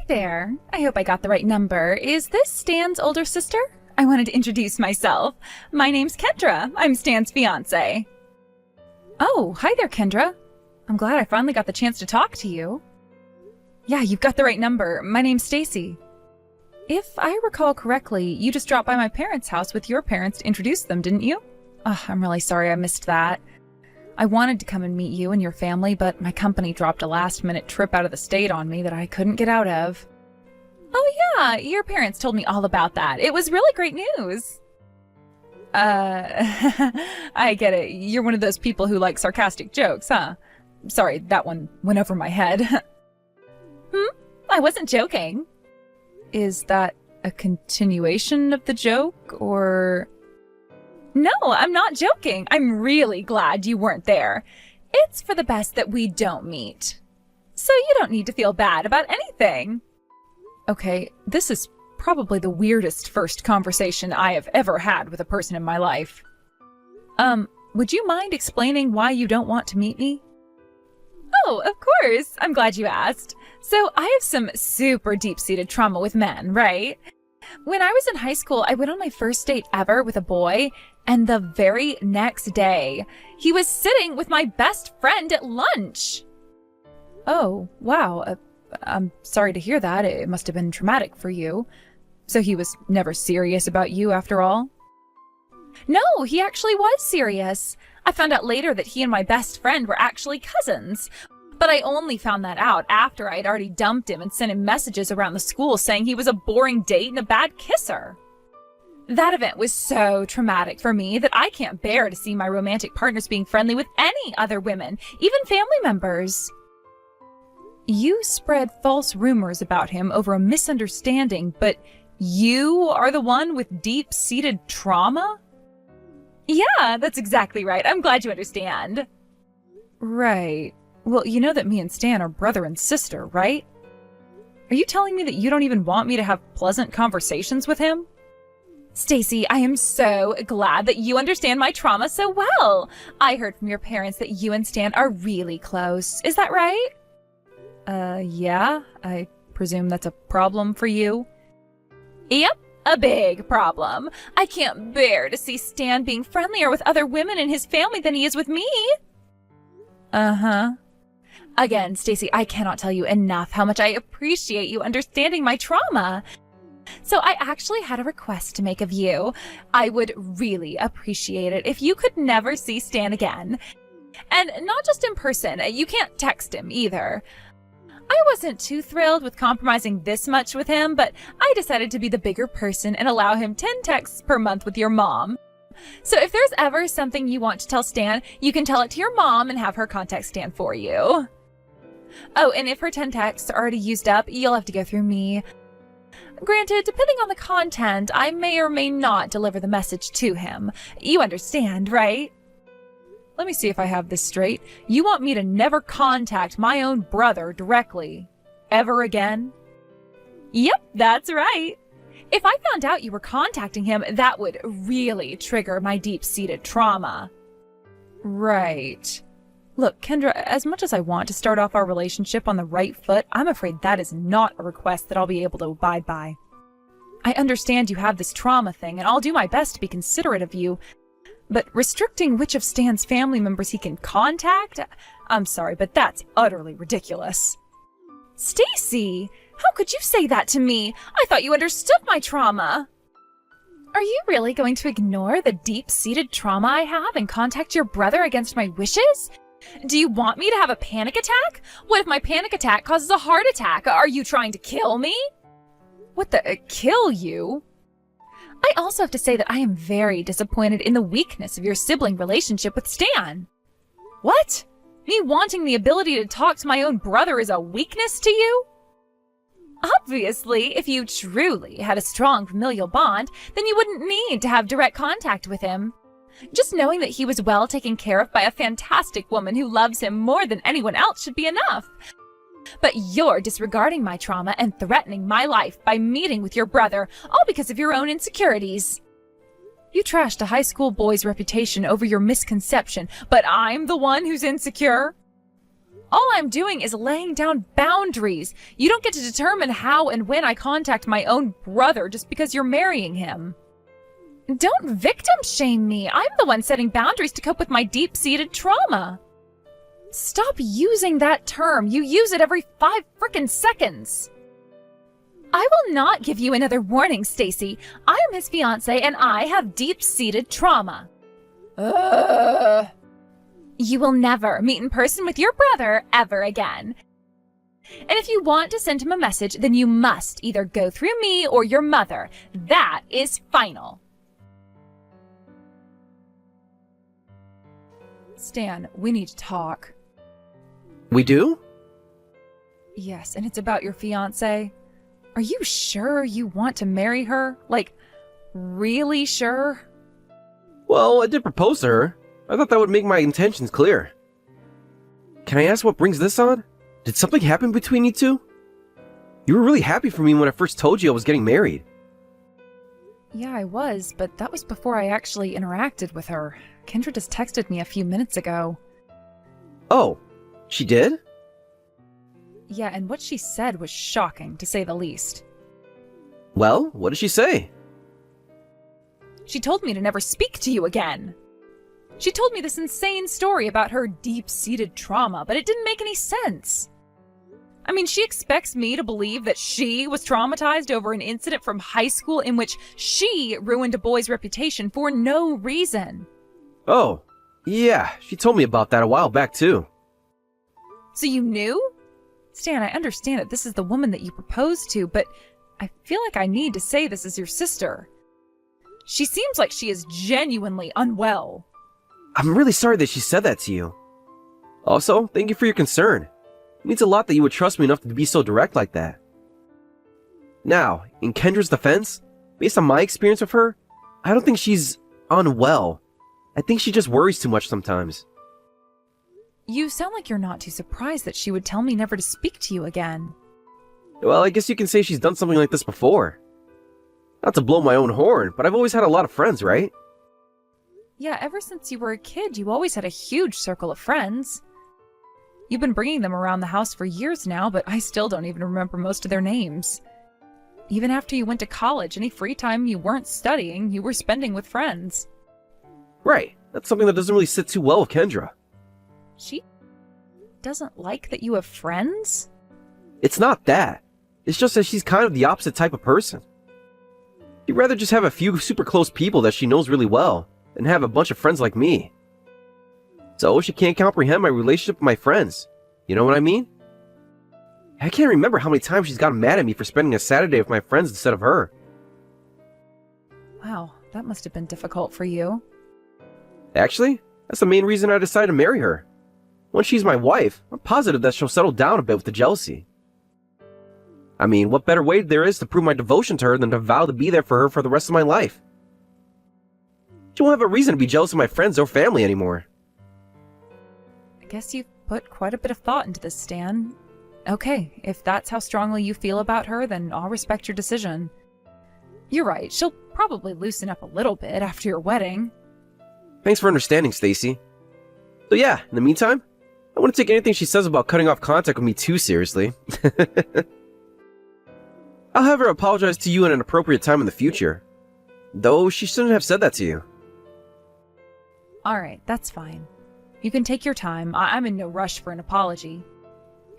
there. I hope I got the right number. Is this Stan's older sister? I wanted to introduce myself. My name's Kendra. I'm Stan's fiancé. Oh, hi there, Kendra. I'm glad I finally got the chance to talk to you. Yeah, you've got the right number. My name's Stacy. If I recall correctly, you just dropped by my parents' house with your parents to introduce them, didn't you? I'm really sorry I missed that. I wanted to come and meet you and your family, but my company dropped a last-minute trip out of the state on me that I couldn't get out of. Oh yeah, your parents told me all about that. It was really great news. I get it. You're one of those people who like sarcastic jokes, huh? Sorry, that one went over my head. I wasn't joking. Is that a continuation of the joke, or... No, I'm not joking. I'm really glad you weren't there. It's for the best that we don't meet. So you don't need to feel bad about anything. Okay, this is probably the weirdest first conversation I have ever had with a person in my life. Would you mind explaining why you don't want to meet me? Oh, of course. I'm glad you asked. So I have some super deep-seated trauma with men, right? When I was in high school, I went on my first date ever with a boy, and the very next day, he was sitting with my best friend at lunch. Oh, wow. I'm sorry to hear that. It must have been traumatic for you. So he was never serious about you after all? No, he actually was serious. I found out later that he and my best friend were actually cousins. But I only found that out after I'd already dumped him and sent him messages around the school saying he was a boring date and a bad kisser. That event was so traumatic for me that I can't bear to see my romantic partners being friendly with any other women, even family members. You spread false rumors about him over a misunderstanding, but you are the one with deep-seated trauma? Yeah, that's exactly right. I'm glad you understand. Right. Well, you know that me and Stan are brother and sister, right? Are you telling me that you don't even want me to have pleasant conversations with him? Stacy, I am so glad that you understand my trauma so well. I heard from your parents that you and Stan are really close. Is that right? Yeah. I presume that's a problem for you? Yep, a big problem. I can't bear to see Stan being friendlier with other women in his family than he is with me. Uh-huh. Again, Stacy, I cannot tell you enough how much I appreciate you understanding my trauma. So I actually had a request to make of you. I would really appreciate it if you could never see Stan again. And not just in person. You can't text him either. I wasn't too thrilled with compromising this much with him, but I decided to be the bigger person and allow him 10 texts per month with your mom. So if there's ever something you want to tell Stan, you can tell it to your mom and have her contact Stan for you. Oh, and if her 10 texts are already used up, you'll have to go through me. Granted, depending on the content, I may or may not deliver the message to him. You understand, right? Let me see if I have this straight. You want me to never contact my own brother directly, ever again? Yep, that's right. If I found out you were contacting him, that would really trigger my deep-seated trauma. Right. Look, Kendra, as much as I want to start off our relationship on the right foot, I'm afraid that is not a request that I'll be able to abide by. I understand you have this trauma thing, and I'll do my best to be considerate of you, but restricting which of Stan's family members he can contact? I'm sorry, but that's utterly ridiculous. Stacy, how could you say that to me? I thought you understood my trauma. Are you really going to ignore the deep-seated trauma I have and contact your brother against my wishes? Do you want me to have a panic attack? What if my panic attack causes a heart attack? Are you trying to kill me? What the, kill you? I also have to say that I am very disappointed in the weakness of your sibling relationship with Stan. What? Me wanting the ability to talk to my own brother is a weakness to you? Obviously, if you truly had a strong familial bond, then you wouldn't need to have direct contact with him. Just knowing that he was well taken care of by a fantastic woman who loves him more than anyone else should be enough. But you're disregarding my trauma and threatening my life by meeting with your brother, all because of your own insecurities. You trashed a high school boy's reputation over your misconception, but I'm the one who's insecure? All I'm doing is laying down boundaries. You don't get to determine how and when I contact my own brother just because you're marrying him. Don't victim shame me. I'm the one setting boundaries to cope with my deep-seated trauma. Stop using that term. You use it every 5 frickin' seconds. I will not give you another warning, Stacy. I am his fiancé and I have deep-seated trauma. You will never meet in person with your brother ever again. And if you want to send him a message, then you must either go through me or your mother. That is final. Stan, we need to talk. We do? Yes, and it's about your fiancé. Are you sure you want to marry her? Like, really sure? Well, I did propose to her. I thought that would make my intentions clear. Can I ask what brings this on? Did something happen between you two? You were really happy for me when I first told you I was getting married. Yeah, I was, but that was before I actually interacted with her. Kendra just texted me a few minutes ago. Oh, she did? Yeah, and what she said was shocking, to say the least. Well, what did she say? She told me to never speak to you again. She told me this insane story about her deep-seated trauma, but it didn't make any sense. I mean, she expects me to believe that she was traumatized over an incident from high school in which she ruined a boy's reputation for no reason. Oh, yeah, she told me about that a while back too. So you knew? Stan, I understand that this is the woman that you proposed to, but I feel like I need to say this is your sister. She seems like she is genuinely unwell. I'm really sorry that she said that to you. Also, thank you for your concern. It means a lot that you would trust me enough to be so direct like that. Now, in Kendra's defense, based on my experience with her, I don't think she's unwell. I think she just worries too much sometimes. You sound like you're not too surprised that she would tell me never to speak to you again. Well, I guess you can say she's done something like this before. Not to blow my own horn, but I've always had a lot of friends, right? Yeah, ever since you were a kid, you always had a huge circle of friends. You've been bringing them around the house for years now, but I still don't even remember most of their names. Even after you went to college, any free time you weren't studying, you were spending with friends. Right, that's something that doesn't really sit too well with Kendra. She doesn't like that you have friends? It's not that. It's just that she's kind of the opposite type of person. She'd rather just have a few super close people that she knows really well than have a bunch of friends like me. So she can't comprehend my relationship with my friends. You know what I mean? I can't remember how many times she's gotten mad at me for spending a Saturday with my friends instead of her. Wow, that must have been difficult for you. Actually, that's the main reason I decided to marry her. Once she's my wife, I'm positive that she'll settle down a bit with the jealousy. I mean, what better way there is to prove my devotion to her than to vow to be there for her for the rest of my life? She won't have a reason to be jealous of my friends or family anymore. I guess you've put quite a bit of thought into this, Stan. Okay, if that's how strongly you feel about her, then I'll respect your decision. You're right, she'll probably loosen up a little bit after your wedding. Thanks for understanding, Stacy. So yeah, in the meantime, I wouldn't take anything she says about cutting off contact with me too seriously. I'll have her apologize to you at an appropriate time in the future. Though she shouldn't have said that to you. Alright, that's fine. You can take your time. I'm in no rush for an apology.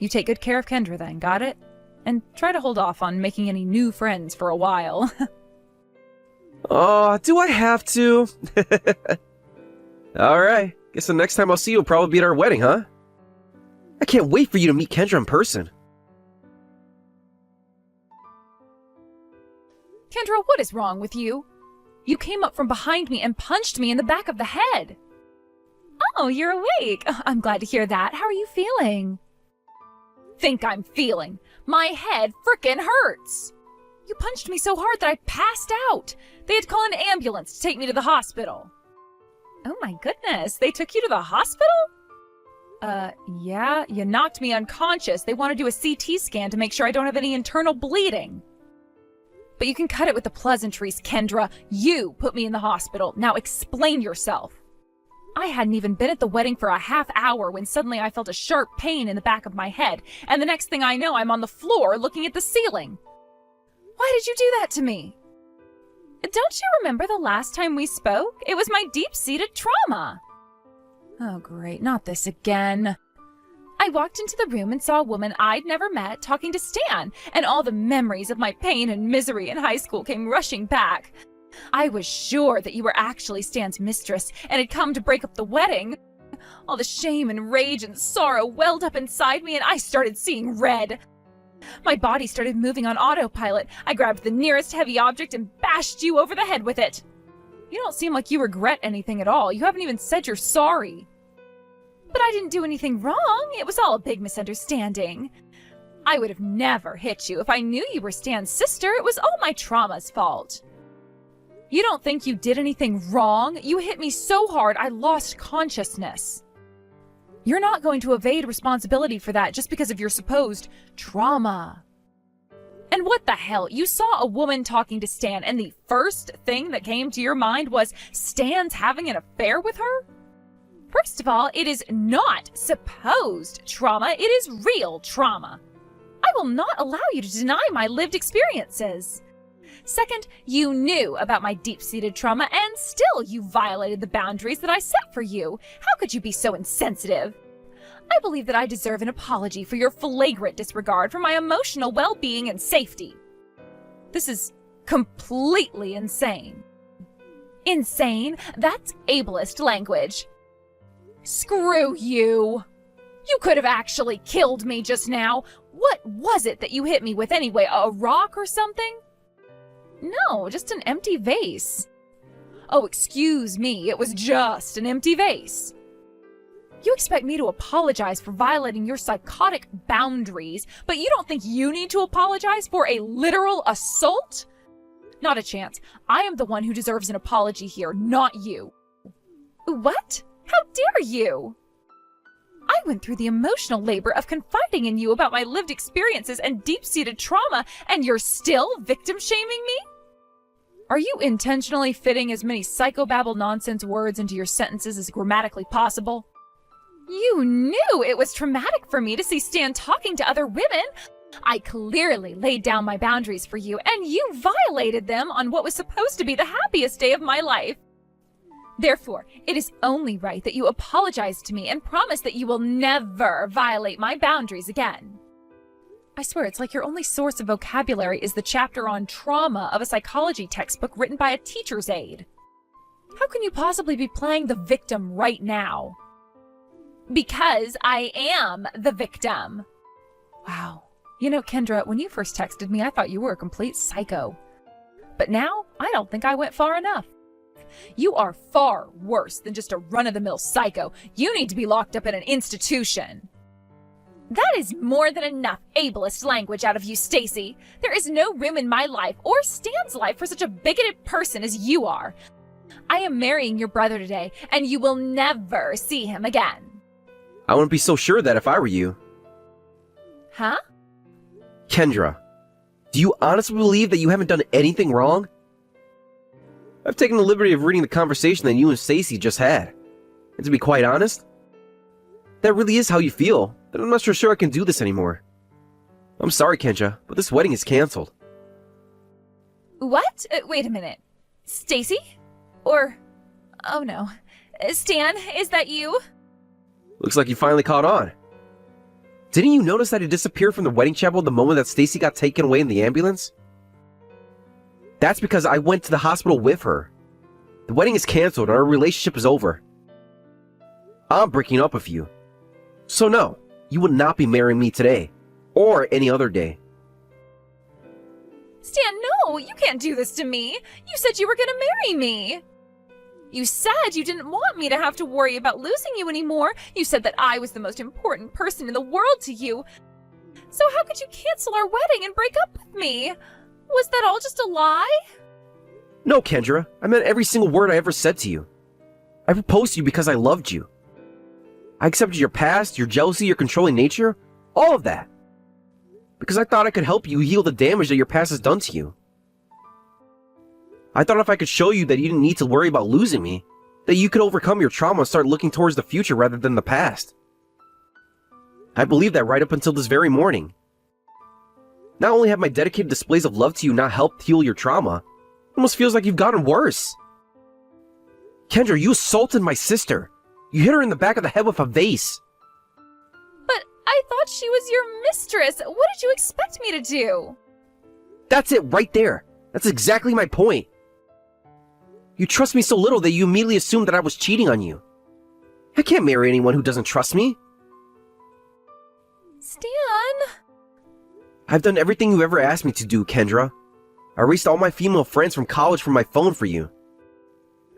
You take good care of Kendra then, got it? And try to hold off on making any new friends for a while. Oh, do I have to? Alright, guess the next time I'll see you will probably be at our wedding, huh? I can't wait for you to meet Kendra in person. Kendra, what is wrong with you? You came up from behind me and punched me in the back of the head. Oh, you're awake. I'm glad to hear that. How are you feeling? Think I'm feeling? My head frickin' hurts. You punched me so hard that I passed out. They had to call an ambulance to take me to the hospital. Oh my goodness, they took you to the hospital? Yeah, you knocked me unconscious. They want to do a CT scan to make sure I don't have any internal bleeding. But you can cut it with the pleasantries, Kendra. You put me in the hospital. Now explain yourself. I hadn't even been at the wedding for a half hour when suddenly I felt a sharp pain in the back of my head, and the next thing I know, I'm on the floor looking at the ceiling. Why did you do that to me? Don't you remember the last time we spoke? It was my deep-seated trauma. Oh, great, not this again. I walked into the room and saw a woman I'd never met talking to Stan, and all the memories of my pain and misery in high school came rushing back. I was sure that you were actually Stan's mistress and had come to break up the wedding. All the shame and rage and sorrow welled up inside me, and I started seeing red. My body started moving on autopilot. I grabbed the nearest heavy object and bashed you over the head with it. You don't seem like you regret anything at all. You haven't even said you're sorry. But I didn't do anything wrong. It was all a big misunderstanding. I would have never hit you if I knew you were Stan's sister. It was all my trauma's fault. You don't think you did anything wrong? You hit me so hard I lost consciousness. You're not going to evade responsibility for that just because of your supposed trauma. And what the hell? You saw a woman talking to Stan, and the first thing that came to your mind was Stan's having an affair with her? First of all, it is not supposed trauma. It is real trauma. I will not allow you to deny my lived experiences. Second, you knew about my deep-seated trauma, and still you violated the boundaries that I set for you. How could you be so insensitive? I believe that I deserve an apology for your flagrant disregard for my emotional well-being and safety. This is completely insane. Insane? That's ableist language. Screw you. You could have actually killed me just now. What was it that you hit me with anyway? A rock or something? No, just an empty vase. Oh, excuse me, it was just an empty vase. You expect me to apologize for violating your psychotic boundaries, but you don't think you need to apologize for a literal assault? Not a chance. I am the one who deserves an apology here, not you. What? How dare you? I went through the emotional labor of confiding in you about my lived experiences and deep-seated trauma, and you're still victim-shaming me? Are you intentionally fitting as many psychobabble nonsense words into your sentences as grammatically possible? You knew it was traumatic for me to see Stan talking to other women. I clearly laid down my boundaries for you, and you violated them on what was supposed to be the happiest day of my life. Therefore, it is only right that you apologize to me and promise that you will never violate my boundaries again. I swear, it's like your only source of vocabulary is the chapter on trauma of a psychology textbook written by a teacher's aide. How can you possibly be playing the victim right now? Because I am the victim. Wow. You know, Kendra, when you first texted me, I thought you were a complete psycho. But now, I don't think I went far enough. You are far worse than just a run-of-the-mill psycho. You need to be locked up in an institution. That is more than enough ableist language out of you, Stacy. There is no room in my life or Stan's life for such a bigoted person as you are. I am marrying your brother today, and you will never see him again. I wouldn't be so sure of that if I were you. Huh? Kendra, do you honestly believe that you haven't done anything wrong? I've taken the liberty of reading the conversation that you and Stacy just had. And to be quite honest, that really is how you feel, then I'm not sure I can do this anymore. I'm sorry, Kendra, but this wedding is canceled. What? Wait a minute. Stacy? Or... oh no. Stan, is that you? Looks like you finally caught on. Didn't you notice that he disappeared from the wedding chapel the moment that Stacy got taken away in the ambulance? That's because I went to the hospital with her. The wedding is canceled and our relationship is over. I'm breaking up with you. So no, you will not be marrying me today, or any other day. Stan, no, you can't do this to me. You said you were gonna marry me. You said you didn't want me to have to worry about losing you anymore. You said that I was the most important person in the world to you. So how could you cancel our wedding and break up with me? Was that all just a lie? No, Kendra, I meant every single word I ever said to you. I proposed to you because I loved you. I accepted your past, your jealousy, your controlling nature, all of that. Because I thought I could help you heal the damage that your past has done to you. I thought if I could show you that you didn't need to worry about losing me, that you could overcome your trauma and start looking towards the future rather than the past. I believed that right up until this very morning. Not only have my dedicated displays of love to you not helped heal your trauma, it almost feels like you've gotten worse. Kendra, you assaulted my sister. You hit her in the back of the head with a vase. But I thought she was your mistress. What did you expect me to do? That's it right there. That's exactly my point. You trust me so little that you immediately assumed that I was cheating on you. I can't marry anyone who doesn't trust me. Stan! I've done everything you ever asked me to do, Kendra. I erased all my female friends from college from my phone for you.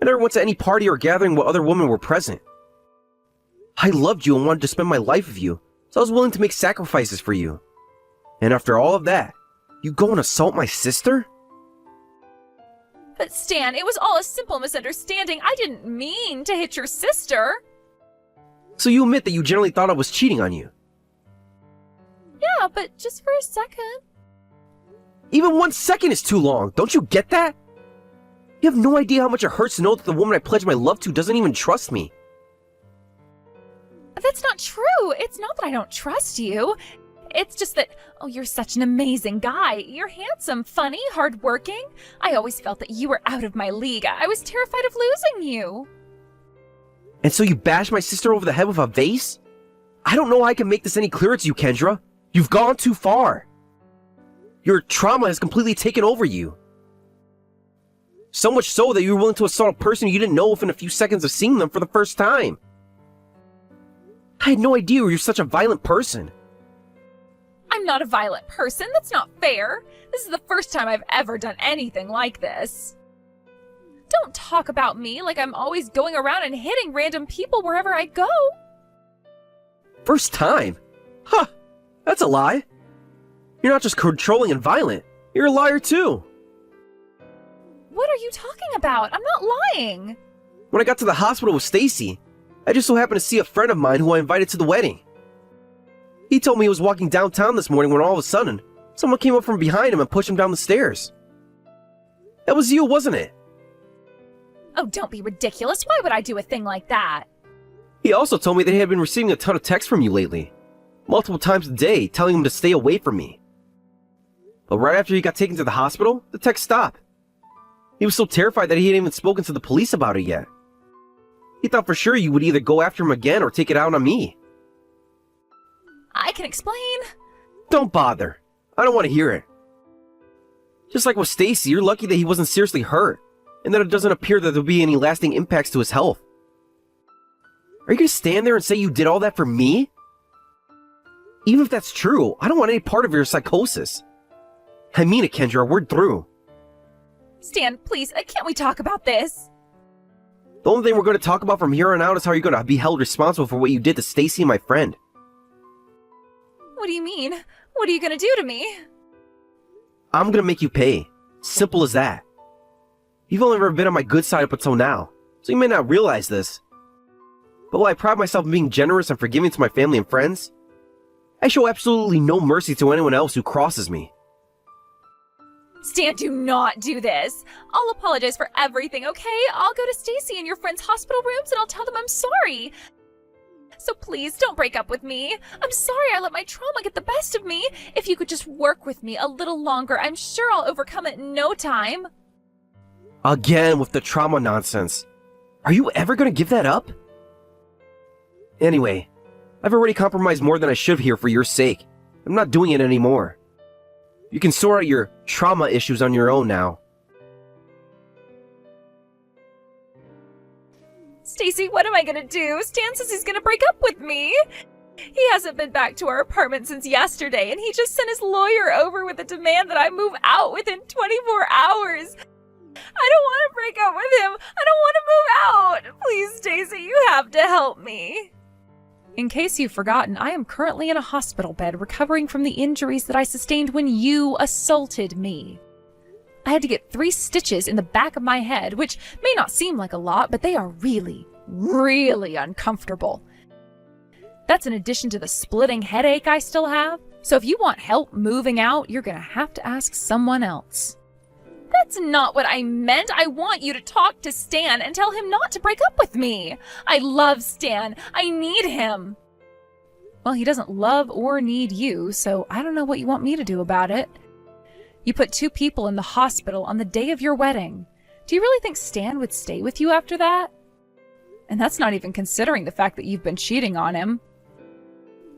I never went to any party or gathering where other women were present. I loved you and wanted to spend my life with you, so I was willing to make sacrifices for you. And after all of that, you go and assault my sister? But Stan, it was all a simple misunderstanding. I didn't mean to hit your sister. So you admit that you generally thought I was cheating on you? Yeah, but just for a second. Even 1 second is too long, don't you get that? You have no idea how much it hurts to know that the woman I pledged my love to doesn't even trust me. That's not true. It's not that I don't trust you. It's just that, oh, you're such an amazing guy. You're handsome, funny, hardworking. I always felt that you were out of my league. I was terrified of losing you. And so you bashed my sister over the head with a vase? I don't know how I can make this any clearer to you, Kendra. You've gone too far. Your trauma has completely taken over you. So much so that you were willing to assault a person you didn't know within a few seconds of seeing them for the first time. I had no idea you're such a violent person. I'm not a violent person. That's not fair. This is the first time I've ever done anything like this. Don't talk about me like I'm always going around and hitting random people wherever I go. First time? Huh, that's a lie. You're not just controlling and violent, you're a liar too. What are you talking about? I'm not lying. When I got to the hospital with Stacy, I just so happened to see a friend of mine who I invited to the wedding. He told me he was walking downtown this morning when all of a sudden, someone came up from behind him and pushed him down the stairs. That was you, wasn't it? Oh, don't be ridiculous. Why would I do a thing like that? He also told me that he had been receiving a ton of texts from you lately. Multiple times a day, telling him to stay away from me. But right after he got taken to the hospital, the text stopped. He was so terrified that he hadn't even spoken to the police about it yet. He thought for sure you would either go after him again or take it out on me. I can explain. Don't bother. I don't want to hear it. Just like with Stacy, you're lucky that he wasn't seriously hurt, and that it doesn't appear that there'll be any lasting impacts to his health. Are you going to stand there and say you did all that for me? Even if that's true, I don't want any part of your psychosis. I mean it, Kendra, we're through. Stan, please, can't we talk about this? The only thing we're going to talk about from here on out is how you're going to be held responsible for what you did to Stacy and my friend. What do you mean? What are you going to do to me? I'm going to make you pay. Simple as that. You've only ever been on my good side up until now, so you may not realize this. But while I pride myself in being generous and forgiving to my family and friends, I show absolutely no mercy to anyone else who crosses me. Stan, do not do this. I'll apologize for everything, okay? I'll go to Stacy and your friend's hospital rooms and I'll tell them I'm sorry. So please, don't break up with me. I'm sorry I let my trauma get the best of me. If you could just work with me a little longer, I'm sure I'll overcome it in no time. Again with the trauma nonsense. Are you ever going to give that up? Anyway, I've already compromised more than I should here for your sake. I'm not doing it anymore. You can sort out your trauma issues on your own now. Stacy, what am I gonna do? Stan says he's gonna break up with me. He hasn't been back to our apartment since yesterday, and he just sent his lawyer over with a demand that I move out within 24 hours. I don't want to break up with him. I don't want to move out. Please, Stacy, you have to help me. In case you've forgotten, I am currently in a hospital bed recovering from the injuries that I sustained when you assaulted me. I had to get 3 stitches in the back of my head, which may not seem like a lot, but they are really, really uncomfortable. That's in addition to the splitting headache I still have. So if you want help moving out, you're gonna have to ask someone else. That's not what I meant. I want you to talk to Stan and tell him not to break up with me. I love Stan. I need him. Well, he doesn't love or need you, so I don't know what you want me to do about it. You put 2 people in the hospital on the day of your wedding. Do you really think Stan would stay with you after that? And that's not even considering the fact that you've been cheating on him.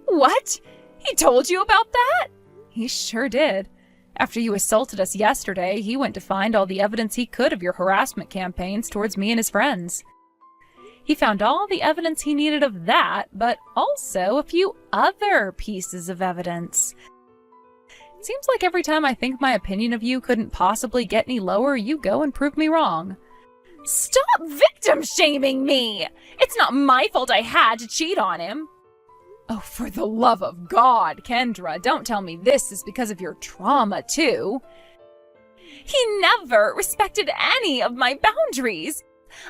What? He told you about that? He sure did. After you assaulted us yesterday, he went to find all the evidence he could of your harassment campaigns towards me and his friends. He found all the evidence he needed of that, but also a few other pieces of evidence. It seems like every time I think my opinion of you couldn't possibly get any lower, you go and prove me wrong. Stop victim-shaming me! It's not my fault I had to cheat on him. Oh, for the love of God, Kendra, don't tell me this is because of your trauma, too. He never respected any of my boundaries.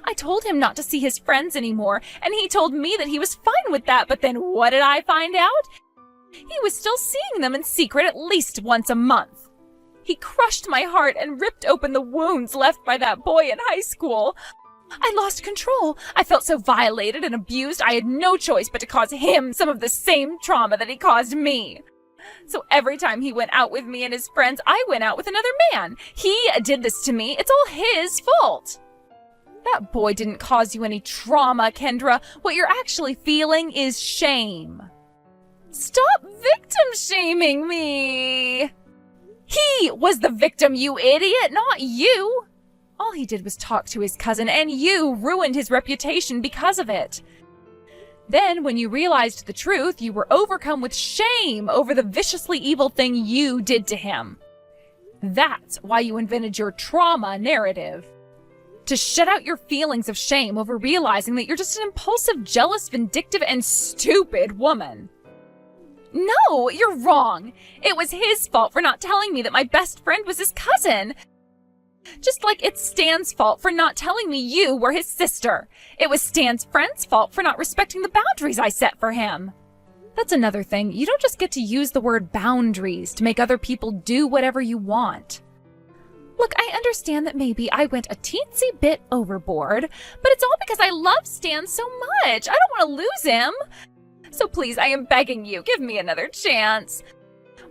I told him not to see his friends anymore, and he told me that he was fine with that, but then what did I find out? He was still seeing them in secret at least once a month. He crushed my heart and ripped open the wounds left by that boy in high school. I lost control. I felt so violated and abused, I had no choice but to cause him some of the same trauma that he caused me. So every time he went out with me and his friends, I went out with another man. He did this to me. It's all his fault. That boy didn't cause you any trauma, Kendra. What you're actually feeling is shame. Stop victim-shaming me! He was the victim, you idiot, not you! All he did was talk to his cousin, and you ruined his reputation because of it. Then, when you realized the truth, you were overcome with shame over the viciously evil thing you did to him. That's why you invented your trauma narrative. To shut out your feelings of shame over realizing that you're just an impulsive, jealous, vindictive, and stupid woman. No, you're wrong. It was his fault for not telling me that my best friend was his cousin. Just like it's Stan's fault for not telling me you were his sister. It was Stan's friend's fault for not respecting the boundaries I set for him. That's another thing. You don't just get to use the word boundaries to make other people do whatever you want. Look, I understand that maybe I went a teensy bit overboard, but it's all because I love Stan so much. I don't want to lose him. So please, I am begging you, give me another chance.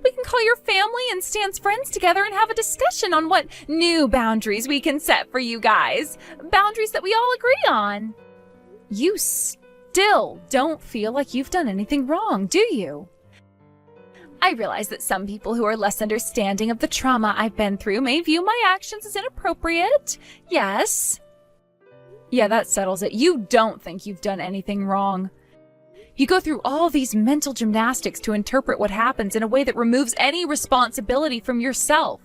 We can call your family and Stan's friends together and have a discussion on what new boundaries we can set for you guys. Boundaries that we all agree on. You still don't feel like you've done anything wrong, do you? I realize that some people who are less understanding of the trauma I've been through may view my actions as inappropriate. Yes. Yeah, that settles it. You don't think you've done anything wrong. You go through all these mental gymnastics to interpret what happens in a way that removes any responsibility from yourself.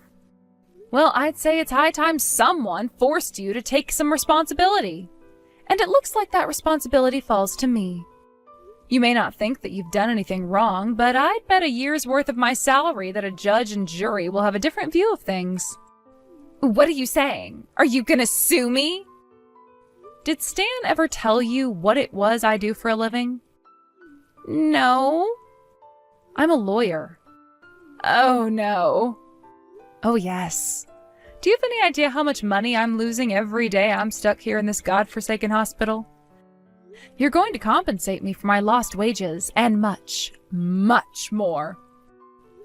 Well, I'd say it's high time someone forced you to take some responsibility. And it looks like that responsibility falls to me. You may not think that you've done anything wrong, but I'd bet a year's worth of my salary that a judge and jury will have a different view of things. What are you saying? Are you gonna sue me? Did Stan ever tell you what it was I do for a living? No. I'm a lawyer. Oh, no. Oh, yes. Do you have any idea how much money I'm losing every day I'm stuck here in this godforsaken hospital? You're going to compensate me for my lost wages, and much, much more.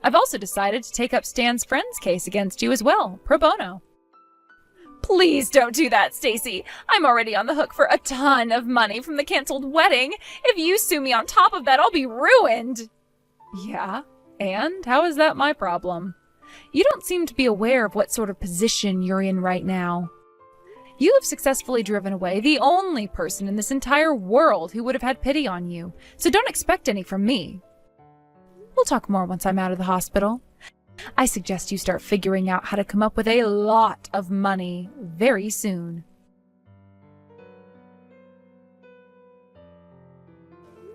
I've also decided to take up Stan's friend's case against you as well, pro bono. Please don't do that, Stacy. I'm already on the hook for a ton of money from the canceled wedding. If you sue me on top of that, I'll be ruined. Yeah? And how is that my problem? You don't seem to be aware of what sort of position you're in right now. You have successfully driven away the only person in this entire world who would have had pity on you, so don't expect any from me. We'll talk more once I'm out of the hospital. I suggest you start figuring out how to come up with a lot of money very soon.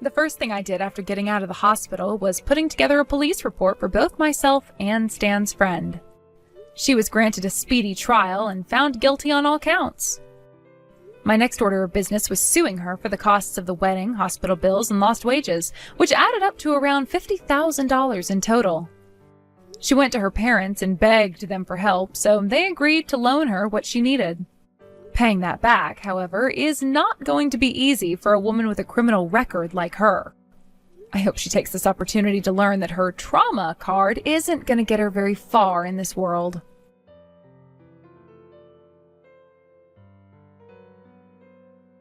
The first thing I did after getting out of the hospital was putting together a police report for both myself and Stan's friend. She was granted a speedy trial and found guilty on all counts. My next order of business was suing her for the costs of the wedding, hospital bills, and lost wages, which added up to around $50,000 in total. She went to her parents and begged them for help, so they agreed to loan her what she needed. Paying that back, however, is not going to be easy for a woman with a criminal record like her. I hope she takes this opportunity to learn that her trauma card isn't going to get her very far in this world.